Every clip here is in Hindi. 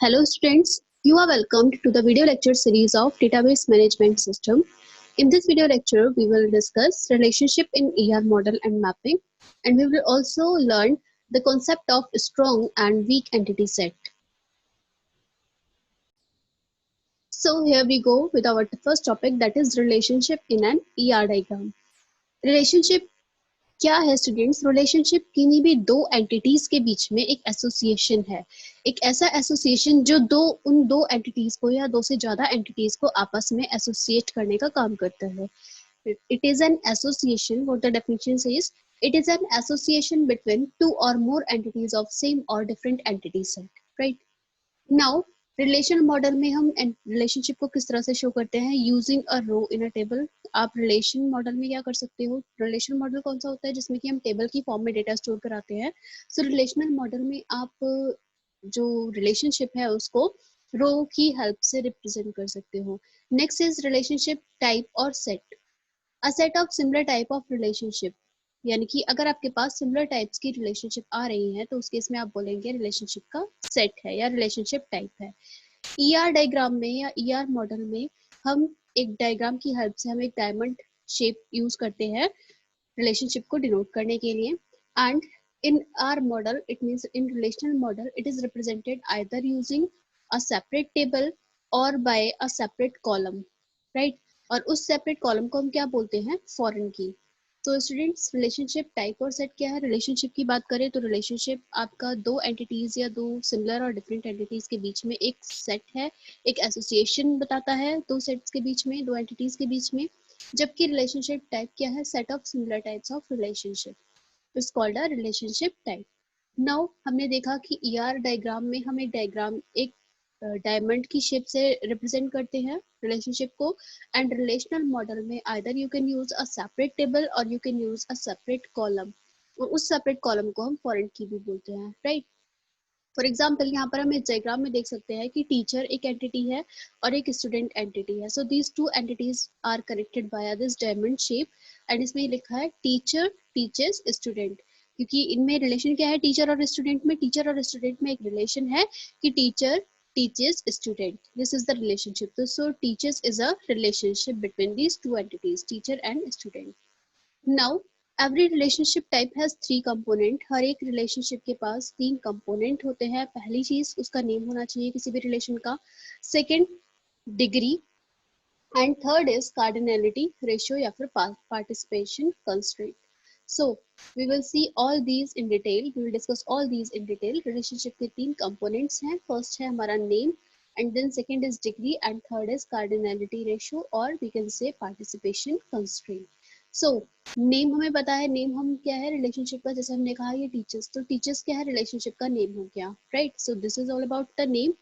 Hello students, you are welcomed to the video lecture series of Database Management System. In this video lecture, we will discuss relationship in ER model and mapping, and we will also learn the concept of strong and weak entity set. So here we go with our first topic, that is relationship in an ER diagram. Relationship क्या है स्टूडेंट्स? रिलेशनशिप किन्हीं भी दो एंटिटीज के बीच में एक एसोसिएशन है, एक ऐसा एसोसिएशन जो उन दो एंटिटीज को या दो से ज्यादा एंटिटीज को आपस में एसोसिएट करने का काम करता है. It is an association. What the definition says, it is an association between two or more entities of same or different entity set. Right? Now, relation model में हम रिलेशनशिप को किस तरह से शो करते हैं? Using a row in a table. आप रिलेशन मॉडल में क्या कर सकते हो? रिलेशन मॉडल कौन सा होता है? जिसमें कि हम टेबल की फॉर्म में डेटा स्टोर कराते हैं. सो रिलेशनल मॉडल में आप जो रिलेशनशिप है उसको रो की हेल्प से रिप्रेजेंट कर सकते हो. नेक्स्ट इज रिलेशनशिप टाइप और set. A set of similar type of relationship, यानी कि अगर आपके पास सिमिलर टाइप्स की रिलेशनशिप आ रही है तो उस केस में आप बोलेंगे रिलेशनशिप का सेट है या रिलेशनशिप टाइप है. ईआर डायग्राम में या ईआर मॉडल में हम एक डायग्राम की हेल्प से हम एक डायमंड शेप यूज करते हैं रिलेशनशिप को डिनोट करने के लिए. And in our model, it means in relational model, it is represented either using a separate table or by a separate column, right? और उस सेपरेट कॉलम को हम क्या बोलते हैं? फॉरेन की. तो स्टूडेंट्स, रिलेशनशिप टाइप और सेट क्या है? रिलेशनशिप की बात करें तो रिलेशनशिप आपका दो एंटिटीज या दो सिमिलर और डिफरेंट एंटिटीज के बीच में एक सेट है, एक एसोसिएशन बताता है दो सेट्स के बीच में, दो एंटिटीज के बीच में. जबकि रिलेशनशिप टाइप क्या है? Set of similar types of relationship is called a relationship type. Now हमने देखा कि ER डायग्राम में हम एक डायमंड की शेप से रिप्रेजेंट करते हैं रिलेशनशिप को. एंड रिलेशनल मॉडल में either you can use a separate table और you can use a separate column. और उस सेपरेट कॉलम को हम फॉरेन की भी बोलते हैं, राइट? फॉर एग्जाम्पल यहाँ पर हम इस डायग्राम में देख सकते हैं कि टीचर एक एंटिटी है और एक स्टूडेंट एंटिटी है. So these two entities are connected by this diamond shape. And इसमें लिखा है टीचर टीचर्स स्टूडेंट, क्योंकि इनमें रिलेशन क्या है? टीचर और स्टूडेंट में, टीचर और स्टूडेंट में एक रिलेशन है कि teacher teaches student. This is the relationship. So teachers is a relationship between these two entities, teacher and student. Now every relationship type has three component. हर एक relationship के पास तीन component होते हैं. पहली चीज उसका नेम होना चाहिए किसी भी relation का. Second, degree. And third is cardinality ratio या फिर participation constraint. So we will see all these in detail. We will discuss all these in detail. Relationship के तीन components हैं. First है हमारा name, and then second is degree, and third is cardinality ratio, or we can say participation constraint. So name हमें पता है. नेम हम क्या है रिलेशनशिप का? जैसे हमने कहा ये टीचर्स, तो टीचर्स क्या है? रिलेशनशिप का नेम हो गया, right? So this is all about the name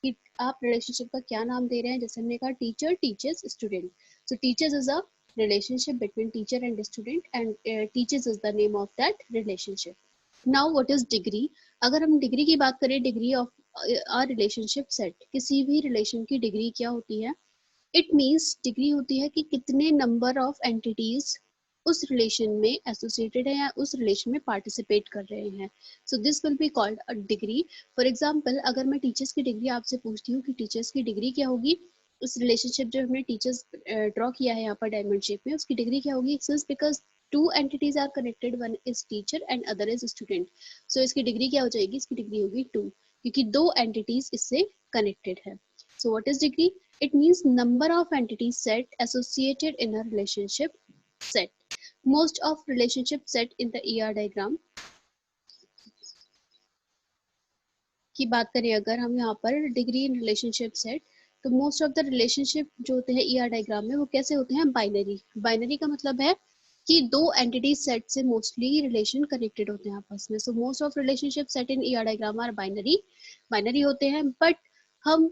कि आप रिलेशनशिप का क्या नाम दे रहे हैं. जैसे हमने कहा teacher teachers student. So teachers is a relationship between teacher and student, and teachers is the name of that relationship. Now what is degree? अगर हम डिग्री की बात करें, degree of a relationship set, किसी भी रिलेशन की डिग्री क्या होती है? इट मीन्स डिग्री होती है कि कितने नंबर ऑफ एंटिटीज उस रिलेशन में एसोसिएटेड है या उस रिलेशन में पार्टिसिपेट कर रहे हैं. So this will be called a degree. For example, अगर मैं टीचर्स की डिग्री आपसे पूछती हूँ कि टीचर्स की डिग्री क्या होगी, उस रिलेशनशिप जो हमने टीचर्स ड्रॉ किया है यहाँ पर डायमंड शेप में, उसकी डिग्री क्या होगी? Since because two entities are connected, one is teacher and other is student. So इसकी डिग्री क्या हो जाएगी? इसकी डिग्री होगी 2, क्योंकि दो एंटिटीज इससे कनेक्टेड है. So what is degree? It means number of entities set associated in a relationship set. Most of relationship set in the ER diagram की बात करें अगर हम यहाँ पर डिग्री इन रिलेशनशिप सेट, तो मोस्ट ऑफ द रिलेशनशिप जो होते हैं ER डायग्राम में वो कैसे होते हैं? बाइनरी. बाइनरी का मतलब है कि दो एंटिटी सेट से मोस्टली रिलेशन कनेक्टेड होते हैं आपस में. So most of relationship set in ER diagram are binary. Binary होते हैं, बट हम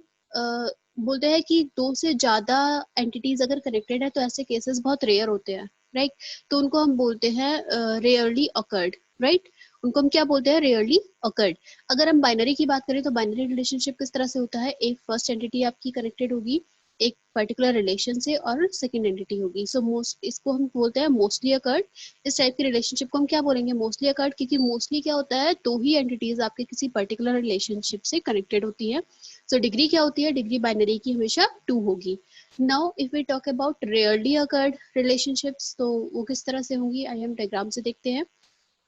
बोलते हैं कि दो से ज्यादा एंटिटीज अगर कनेक्टेड है तो ऐसे केसेस बहुत रेयर होते हैं, राइट? तो उनको हम बोलते हैं रेयरली अकर्ड, राइट? उनको हम क्या बोलते हैं? Rarely occurred. अगर हम बाइनरी की बात करें तो बाइनरी रिलेशनशिप किस तरह से होता है? एक फर्स्ट एंटिटी आपकी कनेक्टेड होगी एक पर्टिकुलर रिलेशन से और सेकंड एंटिटी होगी। सो मोस्ट इसको हम बोलते हैं मोस्टली अकर्ड। इस टाइप की रिलेशनशिप को हम क्या बोलेंगे, मोस्टली अकर्ड, क्योंकि मोस्टली क्या होता है, दो ही एंटिटीज आपके किसी पर्टिकुलर रिलेशनशिप से कनेक्टेड होती है। सो डिग्री क्या होती है, डिग्री बाइनरी की हमेशा 2 होगी। Now if we talk about rarely occurred relationships, तो वो किस तरह से होंगी, आइए हम डायग्राम से देखते हैं।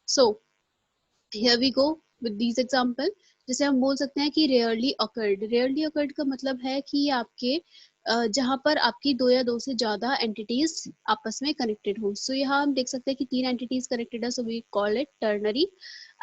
So here we go with these example. जैसे हम बोल सकते हैं कि रेयरली अकर्ड, रेयरली अकर्ड का मतलब है कि आपके जहां पर आपकी दो या दो से ज्यादा एंटिटीज आपस में कनेक्टेड हो। सो यहाँ हम देख सकते हैं कि 3 एंटिटीज कनेक्टेड है, so we call it ternary,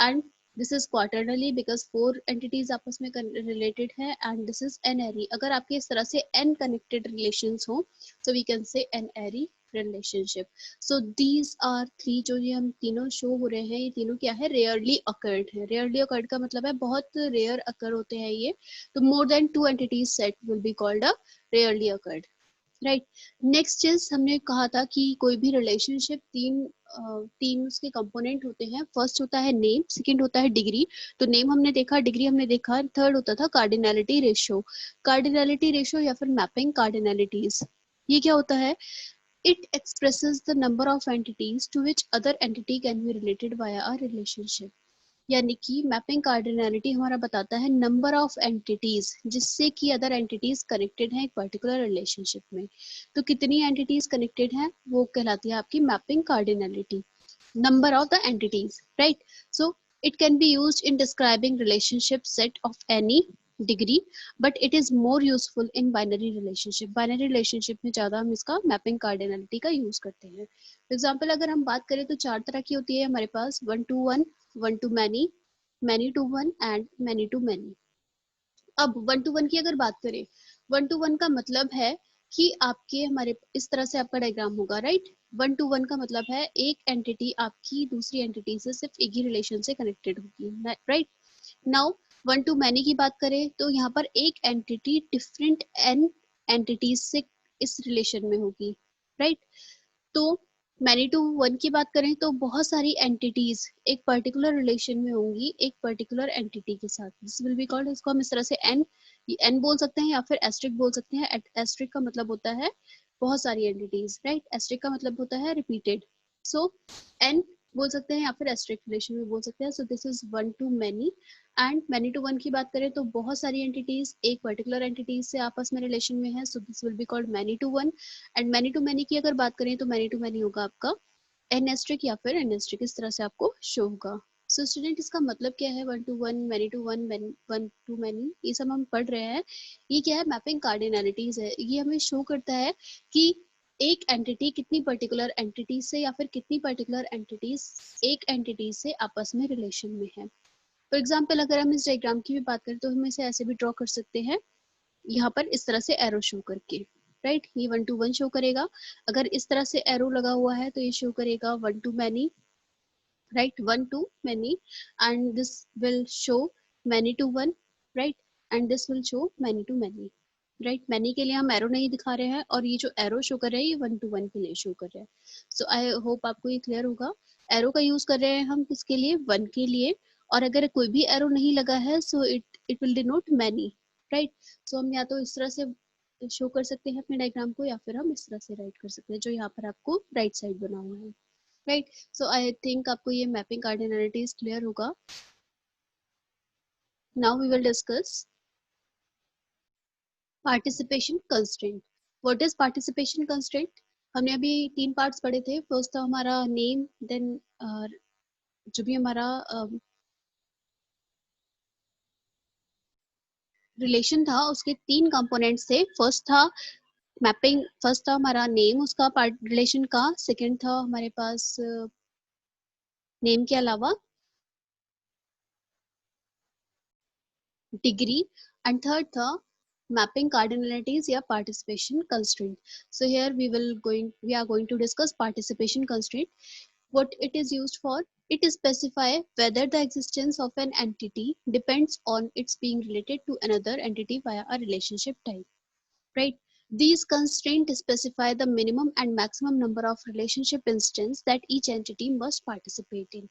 and this is quaternary because 4 entities आपस में रिलेटेड है, एंड दिस इज एनएरी। अगर आपके इस तरह से n कनेक्टेड रिलेशंस हो, सो we can say n-ary relationship. So these are 3, जो ये हम तीनों शो हो रहे हैं, ये तीनों क्या है, रेयरली अकर्ड है। रेयरली अकर्ड का मतलब है बहुत रेयर अकर होते हैं ये। तो more than 2 entities set will be called a rarely occurred, right. Next चीज हमने कहा था कि कोई भी रिलेशनशिप तीन उसके कंपोनेंट होते हैं। फर्स्ट होता है नेम, सेकंड होता है डिग्री। तो नेम हमने देखा, डिग्री हमने देखा, थर्ड होता था कार्डिनैलिटी रेशियो। कार्डिनैलिटी रेशियो या फिर मैपिंग कार्डिनैलिटीज, ये क्या होता है, it expresses the number of entities to which other entity can be related via a relationship। यानी कि मैपिंग कार्डिनैलिटी हमारा बताता है नंबर ऑफ एंटिटीज जिससे कि अदर एंटिटीज कनेक्टेड हैं एक पर्टिकुलर रिलेशनशिप में। तो कितनी एंटिटीज कनेक्टेड हैं वो कहलाती है आपकी mapping cardinality, number of the entities, right? So it can be used in describing relationship set of any degree, but it is more useful in binary relationship। binary relationship में ज़्यादा हम इसका mapping cardinality का यूज करते हैं। For example अगर हम बात करें तो 4 तरह की होती है हमारे पास, 1 to 1, 1 to many, many to 1 and many to many। अब 1 to 1 की अगर बात करें, 1 to 1 का मतलब है कि आपके हमारे इस तरह से आपका डायग्राम होगा, राइट। 1 to 1 का मतलब है एक एंटिटी आपकी दूसरी एंटिटी से सिर्फ एक ही रिलेशन से कनेक्टेड होगी, राइट। नाउ 1 to many की बात करें तो यहाँ पर एक एंटिटी डिफरेंट n एंटिटीज से इस रिलेशन में होगी, राइट। तो मैनी टू वन की बात करें तो बहुत सारी एंटिटीज एक पर्टिकुलर रिलेशन में होंगी एक पर्टिकुलर एंटिटी के साथ, दिस विल बी कॉल्ड, इसको हम इस तरह से एन बोल सकते हैं या फिर एस्ट्रिक बोल सकते हैं। एस्ट्रिक का मतलब होता है बहुत सारी एंटिटीज, राइट। एस्ट्रिक का मतलब होता है रिपीटेड। सो एन बोल सकते हैं या फिर एस्ट्रिक रिलेशन में बोल सकते हैं। So this is 1 to many। And many to one की बात करें तो बहुत सारी एंटिटीज एक पर्टिकुलर एंटिटीज से आपस में रिलेशन में है, so this will be called many to one. And many to many की अगर बात करें तो मैनी टू मैनी होगा आपका एन एस्ट्रिक या फिर एन एस्ट्रिक, इस तरह से आपको शो होगा। सो स्टूडेंट इसका मतलब क्या है, 1 to 1, many to one, 1 to many, ये सब हम पढ़ रहे हैं। ये क्या है, मैपिंग कार्डिनैलिटीज है। ये हमें शो करता है कि एक एंटिटी कितनी पर्टिकुलर एंटिटी से या फिर कितनी पर्टिकुलर एंटिटीज एक एंटिटी से आपस में रिलेशन में है। फॉर एग्जाम्पल अगर हम इस डायग्राम की भी बात करें तो हम इसे ऐसे भी ड्रॉ कर सकते हैं, यहाँ पर इस तरह से एरो शो करके, राइट। ये 1 to 1 शो करेगा। अगर इस तरह से एरो लगा हुआ है तो ये शो करेगा 1 to many, right, 1 to many, and this will show many to 1, right, and this will show many to many, right. Many के लिए हम एरो नहीं दिखा रहे हैं और ये जो एरो शो कर रहे हैं ये 1 to 1 के लिए शो कर रहे हैं। सो आई होप आपको ये क्लियर होगा। एरो का यूज कर रहे हैं हम किसके लिए, 1 के लिए, और अगर कोई भी एरो नहीं लगा है so it will denote many, right. So हम या तो इस तरह से शो कर सकते हैं अपने डायग्राम को या फिर हम इस तरह से राइट कर सकते हैं जो यहाँ पर आपको राइट साइड बना हुआ है, राइट। सो आई थिंक आपको ये मैपिंग कार्डिनैलिटीज क्लियर होगा। Now we will discuss participation constraint. What is participation constraint? हमने अभी 3 पार्ट्स पढ़े थे। फर्स्ट था हमारा नेम, देन जो भी हमारा रिलेशन था उसके 3 कंपोनेंट्स थे। फर्स्ट था मैपिंग, फर्स्ट था हमारा नेम उसका पार्ट रिलेशन का, सेकंड था हमारे पास नेम के अलावा डिग्री, एंड थर्ड था mapping cardinalities या participation constraint. So here we are going to discuss participation constraint. What it is used for? It specify whether the existence of an entity depends on its being related to another entity via a relationship type, right? These constraints specify the minimum and maximum number of relationship instances that each entity must participate in.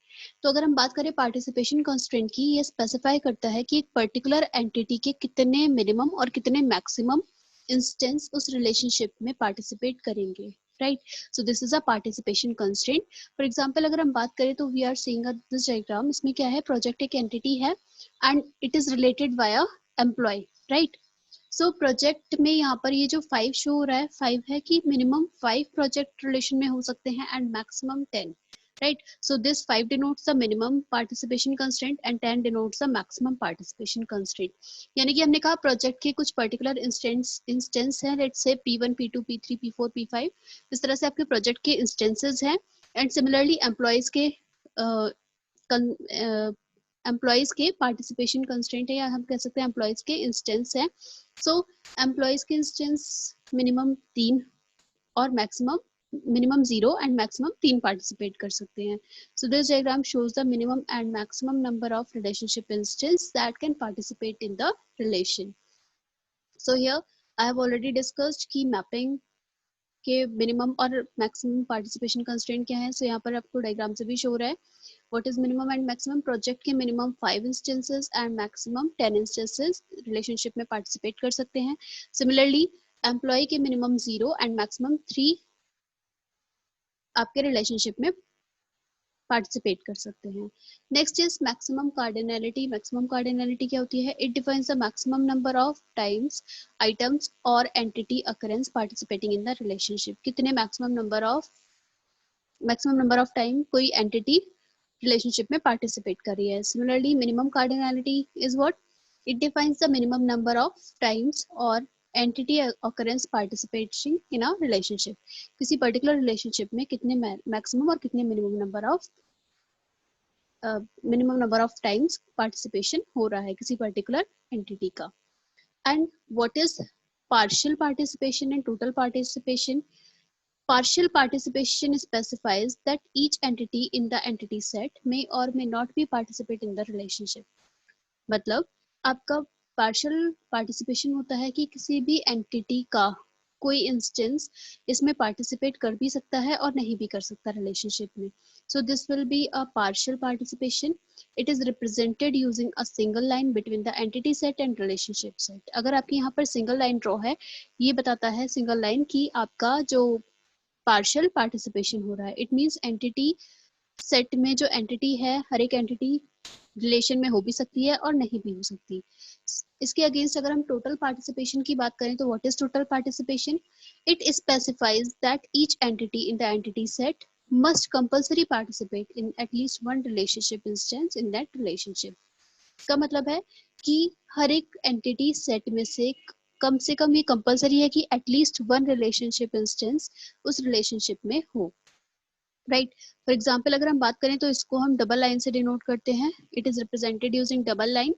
तो अगर हम बात करें पार्टिसिपेशन कंस्ट्रेंट की, ये स्पेसिफाई करता है कि एक पर्टिकुलर एंटिटी के कितने मिनिमम और कितने मैक्सिमम इंस्टेंस उस रिलेशनशिप में पार्टिसिपेट करेंगे, right? So this is a participation constraint. For example अगर हम बात करें तो we are seeing this diagram. इसमें क्या है, प्रोजेक्ट एक एंटिटी है and it is related via employee, right? So project में यहाँ पर ये जो 5 शो हो रहा है, 5 है कि मिनिमम 5 प्रोजेक्ट रिलेशन में हो सकते हैं and maximum 10, right? So this 5 denotes the minimum participation constraint and 10 denotes the maximum participation constraint. यानी कि हमने कहा प्रोजेक्ट के कुछ पर्टिकुलर इंस्टेंस हैं, let's say P1, P2, P3, P4, P5, इस तरह से आपके प्रोजेक्ट के इंस्टेंसेस हैं. एंड सिमिलरली एम्प्लॉयज के पार्टिसिपेशन कंस्ट्रेंट है, या हम कह सकते हैं एम्प्लॉयज के इंस्टेंस है. सो एम्प्लॉयज के इंस्टेंस मिनिमम 3 और maximum minimum 0 and maximum 3 participate कर सकते हैं. So this diagram shows the minimum and maximum number of relationship instance that can participate in the relation. So here I have already discussed की मैपिंग के मिनिमम और मैक्सिमम पार्टिसिपेशन कंस्ट्रेंट क्या है. सो यहाँ पर आपको डायग्राम से भी शो रहा है what is minimum and maximum. Project के minimum 5 instances and maximum 10 instances relationship में पार्टिसिपेट कर सकते हैं. सिमिलरली एम्प्लॉय के मिनिमम 0 एंड मैक्सिमम 3 आपके रिलेशनशिप में पार्टिसिपेट कर सकते हैं. Next is maximum cardinality. Maximum cardinality क्या होती है? It defines the maximum number of times items और entity occurrence participating in the relationship. कितने मैक्सिमम नंबर ऑफ टाइम कोई एंटिटी रिलेशनशिप में पार्टिसिपेट कर रही है. Similarly minimum cardinality is what? It defines the minimum number of times और entity occurrence participating in a relationship. किसी पर्टिकुलर रिलेशनशिप में कितने मैक्सिमम और कितने minimum number of times participation हो रहा है किसी पर्टिकुलर एंटिटी का. And what is partial participation and total participation? Partial participation specifies that each entity in the entity set may or may not be participate in the relationship. मतलब आपका partial participation होता है कि किसी भी entity का कोई इंस्टेंस इसमें पार्टिसिपेट कर भी सकता है और नहीं भी कर सकता रिलेशनशिप में. सो this will be a partial participation. It is represented using a single line between the entity set and relationship set. अगर आपके यहाँ पर सिंगल लाइन ड्रॉ है, ये बताता है सिंगल लाइन कि आपका जो पार्शियल पार्टिसिपेशन हो रहा है. इट मीन्स एंटिटी सेट में जो एंटिटी है, हर एक एंटिटी रिलेशन में हो भी सकती है और नहीं भी हो सकती. इसके अगेंस्ट अगर हम टोटल पार्टिसिपेशन की बात करें तो what is total participation? It specifies that each entity in the entity set must compulsory participate in at least one relationship instance in that relationship. इसका मतलब है कि हर एक एंटिटी सेट में से कम ये कंपलसरी है कि एटलीस्ट वन रिलेशनशिप इंस्टेंस उस रिलेशनशिप में हो, राइट? फॉर एग्जांपल अगर हम बात करें तो इसको हम डबल लाइन से डिनोट करते हैं. It is represented using double line.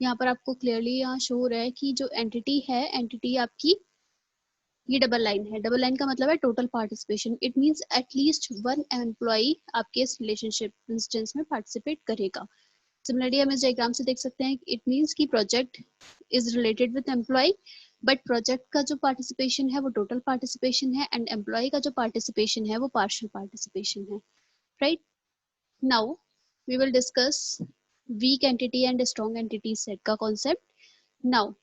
यहाँ पर आपको क्लियरली यहाँ शो हो रहा है कि जो एंटिटी है, एंटिटी आपकी ये डबल लाइन है. डबल लाइन का मतलब है total participation. It means at least one employee आपके इस रिलेशनशिप इंस्टेंस में पार्टिसिपेट करेगा. सिमिलरली हम इस डायग्राम से देख सकते हैं इट मींस कि project is related with employee, but project का जो पार्टिसिपेशन है वो टोटल पार्टिसिपेशन है एंड एम्प्लॉय का जो पार्टिसिपेशन है वो पार्शियल पार्टिसिपेशन है, right? Now we will discuss weak entity and strong entity set का concept. Now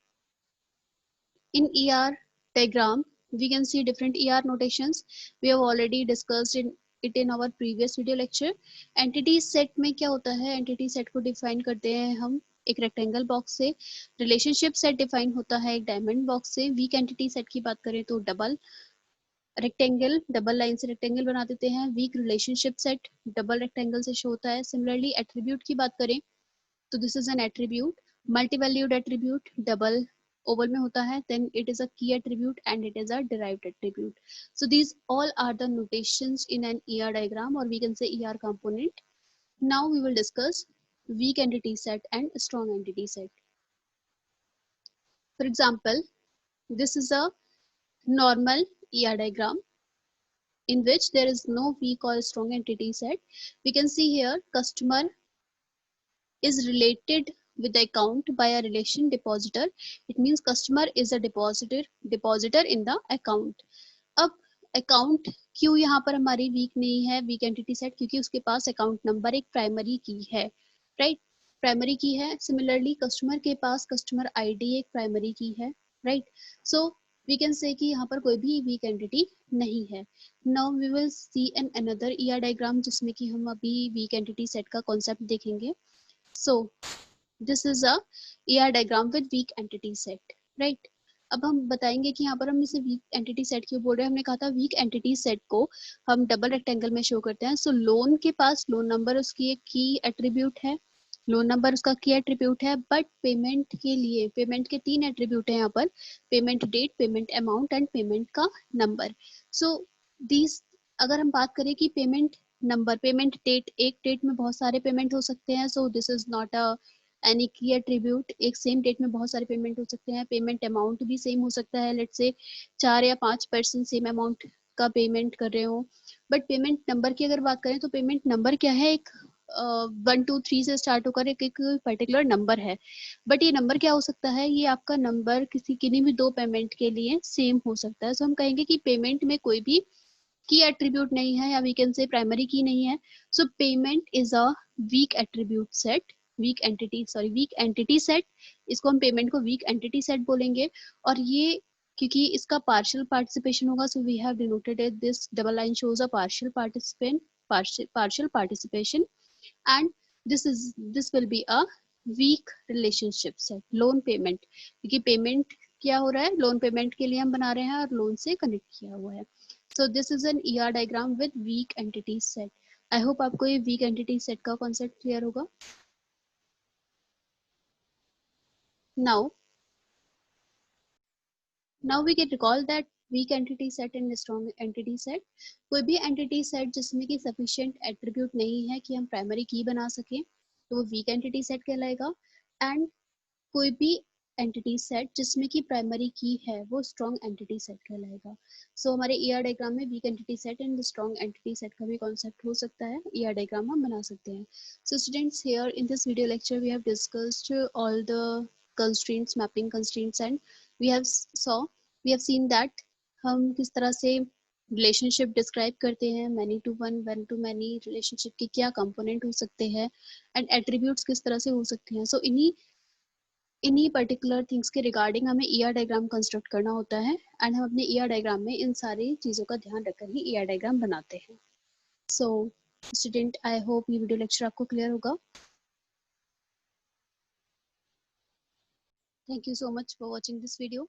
in ER diagram we can see different ER notations. We have already discussed it in our previous video lecture. Entity set में क्या होता है? Entity set को define करते हैं हम एक रेक्टेंगल बॉक्स से. रिलेशनशिप सेट डिफाइन होता है एक डायमंड बॉक्स से. वीक एंटिटी सेट की बात करें तो डबल लाइन से रेक्टेंगल बना देते हैं. Weak relationship set double rectangle से शो होता है. सिमिलरली एट्रीब्यूट की बात करें तो this is an attribute. Multi valued attribute double oval में होता है. then it is a key attribute and it is a derived attribute. So these all are the notations in an ER diagram, or we can say ER component. Now we will discuss weak entity set and strong entity set. For example, this is a normal ER diagram in which there is no weak or strong entity set. We can see here customer is related with the account by a relation depositor. It means customer is a depositor in the account. अब अकाउंट क्यों यहाँ पर हमारी वीक नहीं है, वीक एंटिटी सेट? क्योंकि उसके पास अकाउंट नंबर एक प्राइमरी की है, राइट? प्राइमरी की है. सिमिलरली कस्टमर के पास कस्टमर आईडी एक प्राइमरी की है, राइट? सो वी कैन से कि यहाँ पर कोई भी वीक एंटिटी नहीं है. Now we will see an another ER diagram जिसमें कि हम अभी वीक एंटिटी सेट का कॉन्सेप्ट देखेंगे. So this is a ER diagram with weak entity set, right. अब हम बताएंगे कि यहाँ पर हम इसे वीक एंटिटी सेट क्यों बोल रहे हैं. हमने कहा था वीक एंटिटी सेट को हम डबल रेक्टेंगल में शो करते हैं. सो लोन के पास लोन नंबर उसकी एक की एट्रीब्यूट है, लोन नंबर उसका की एट्रीब्यूट है, बट पेमेंट के लिए पेमेंट के 3 एट्रीब्यूट है यहाँ पर, payment date, payment amount and payment का नंबर. सो दिस, अगर हम बात करें कि पेमेंट नंबर, पेमेंट डेट, एक डेट में बहुत सारे पेमेंट हो सकते हैं. So this is not a any key attribute. एक सेम डेट में बहुत सारे पेमेंट हो सकते हैं. पेमेंट अमाउंट भी सेम हो सकता है, लेट्स से 4 या 5 पर्सन सेम अमाउंट का पेमेंट कर रहे हो. बट पेमेंट नंबर की अगर बात करें तो पेमेंट नंबर क्या है, एक 1 2 3 से स्टार्ट होकर एक पर्टिकुलर नंबर है. बट ये नंबर क्या हो सकता है, ये आपका नंबर किसी किन्हीं भी 2 पेमेंट के लिए सेम हो सकता है. सो हम कहेंगे कि पेमेंट में कोई भी की एट्रीब्यूट नहीं है, या वी कैन से प्राइमरी की नहीं है. So payment is a weak attribute set, weak entity set. इसको हम पेमेंट को वीक एंटिटी सेट बोलेंगे. और ये क्योंकि इसका पार्शियल पार्टिसिपेशन होगा, so we have denoted it, this double line shows a partial participant, partial participation, and this will be a weak relationship set. Loan payment, क्योंकि पेमेंट क्या हो रहा है, लोन पेमेंट के लिए हम बना रहे हैं और लोन से कनेक्ट किया हुआ है. So this is an ER diagram with weak entity set. I hope आपको ये वीक एंटिटी सेट का कॉन्सेप्ट क्लियर होगा. Now now we can recall that weak entity set and strong entity set. कोई भी एंटिटी सेट जिसमें कि सफिशिएंट एट्रीब्यूट नहीं है कि हम प्राइमरी की बना सकें, तो वो वीक एंटिटी सेट कहलाएगा. एंड कोई भी एंटिटी सेट जिसमें कि प्राइमरी की है वो स्ट्रॉन्ग एंटिटी सेट कहलाएगा. सो हमारे ईआर डायग्राम में week entity set and strong entity set का भी कॉन्सेप्ट हो सकता है, ईआर डायग्राम हम बना सकते हैं. So students, here in this video lecture we have discussed all the constraints, mapping constraints, and we have saw we have seen that हम किस तरह से रिलेशनशिप डिस्क्राइब करते हैं, many to one, one to many relationship के क्या कंपोनेंट हो सकते हैं, एंड एट्रीब्यूट्स किस तरह से हो सकते हैं. सो इन्हीं पर्टिकुलर थिंग्स के रिगार्डिंग हमें ईआर डायग्राम कंस्ट्रक्ट करना होता है. एंड हम अपने ईआर डायग्राम में इन सारी चीज़ों का ध्यान रखकर ही ईआर डायग्राम बनाते हैं. सो स्टूडेंट, आई होप ये वीडियो लेक्चर आपको क्लियर होगा. Thank you so much for watching this video.